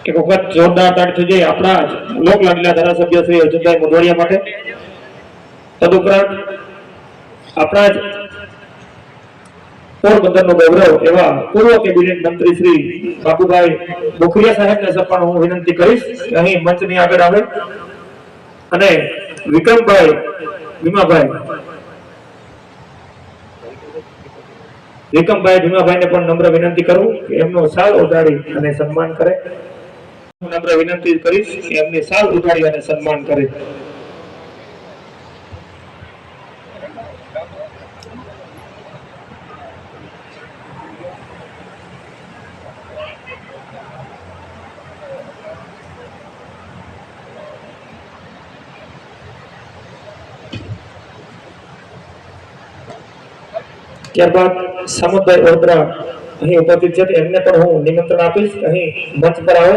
એક વખત જોરદાર તાળી થઈ જાય આપણા લોક લાડલા ધારાસભ્ય શ્રી અર્જુનભાઈ મોઢવાડિયા માટે। તદુપરાંત આપણા જ પોરબંદરનો ગૌરવ એવા પૂર્વ કેબિનેટ મંત્રી શ્રી બાબુભાઈ બોખરિયા સાહેબને પણ હું વિનંતી કરીશ કે અહીં મંચની આગળ આવે અને વિક્રમભાઈ ભીમાભાઈને પણ નમ્ર વિનંતી કરું કે એમનો સાલ ઉડાડી અને સન્માન કરે। હું નમ્ર વિનંતી કરીશ કે એમની સાલ ઉડાડી અને સન્માન કરે। ત્યારબાદ સામતભાઈ ઓરદ્રા અહીં ઉપસ્થિત છે, એમને પણ હું નિમંત્રણ આપીશ અહીં મંચ પર આવે।